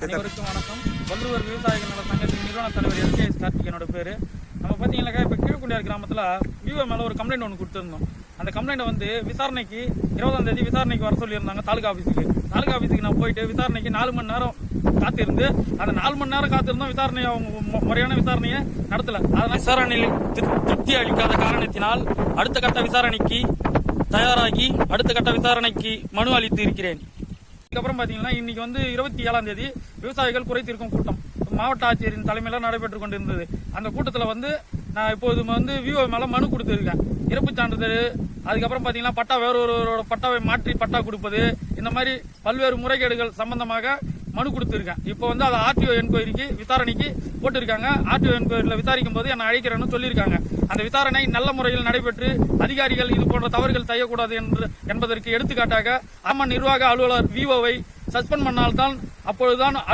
அனைவருக்கும் வணக்கம். வள்ளுவர் விவசாயிகள் நல சங்கத்தின் நிறுவன தலைவர் எஸ் கார்த்திகேயனோட பேர். நம்ம பார்த்தீங்கன்னாக்கா இப்போ கீழ்குண்டியார் கிராமத்தில் விவோ மேலே ஒரு கம்ப்ளைண்ட் ஒன்று கொடுத்துருந்தோம். அந்த கம்ப்ளைண்ட்டை வந்து விசாரணைக்கு 20ஆம் தேதி விசாரணைக்கு வர சொல்லியிருந்தாங்க தாலுகா ஆஃபீஸுக்கு நான் போயிட்டு விசாரணைக்கு 4 மணி நேரம் காத்திருந்து அந்த 4 மணி நேரம் காத்திருந்தோம். விசாரணையை அவங்க முறையான விசாரணையை நடத்தலை. அதனால் விசாரணையில் திருப்தி அளிக்காத காரணத்தினால் அடுத்த கட்ட விசாரணைக்கு தயாராகி அடுத்த கட்ட விசாரணைக்கு மனு அளித்து இருக்கிறேன். அதுக்கப்புறம் பார்த்தீங்கன்னா இன்னைக்கு வந்து 27ஆம் தேதி விவசாயிகள் குறை தீர்க்கும் கூட்டம் மாவட்ட ஆட்சியரின் தலைமையில் நடைபெற்று கொண்டிருந்தது. அந்த கூட்டத்தில் வந்து நான் இப்போது வந்து விவோ மேலே மனு கொடுத்துருக்கேன். இறப்பு சான்றிதழ், அதுக்கப்புறம் பார்த்தீங்கன்னா பட்டா வேறொருவரோட பட்டாவை மாற்றி பட்டா கொடுப்பது, இந்த மாதிரி பல்வேறு முறைகேடுகள் சம்பந்தமாக மனு கொடுத்துருக்கேன். இப்போ வந்து அதை ஆர்டிஓ என்கொயரிக்கு விசாரணைக்கு போட்டிருக்காங்க. ஆர்டிஓ என்கொயரியில் விசாரிக்கும் போது என்னை அழைக்கிறேன்னு சொல்லியிருக்காங்க. அந்த விசாரணை நல்ல முறையில் நடைபெற்று அதிகாரிகள் இது போன்ற தவறுகள் செய்யக்கூடாது என்பதற்கு எடுத்துக்காட்டாக நிர்வாக அலுவலர் விவோவை சஸ்பெண்ட் பண்ணால்தான் அப்பொழுதுதான்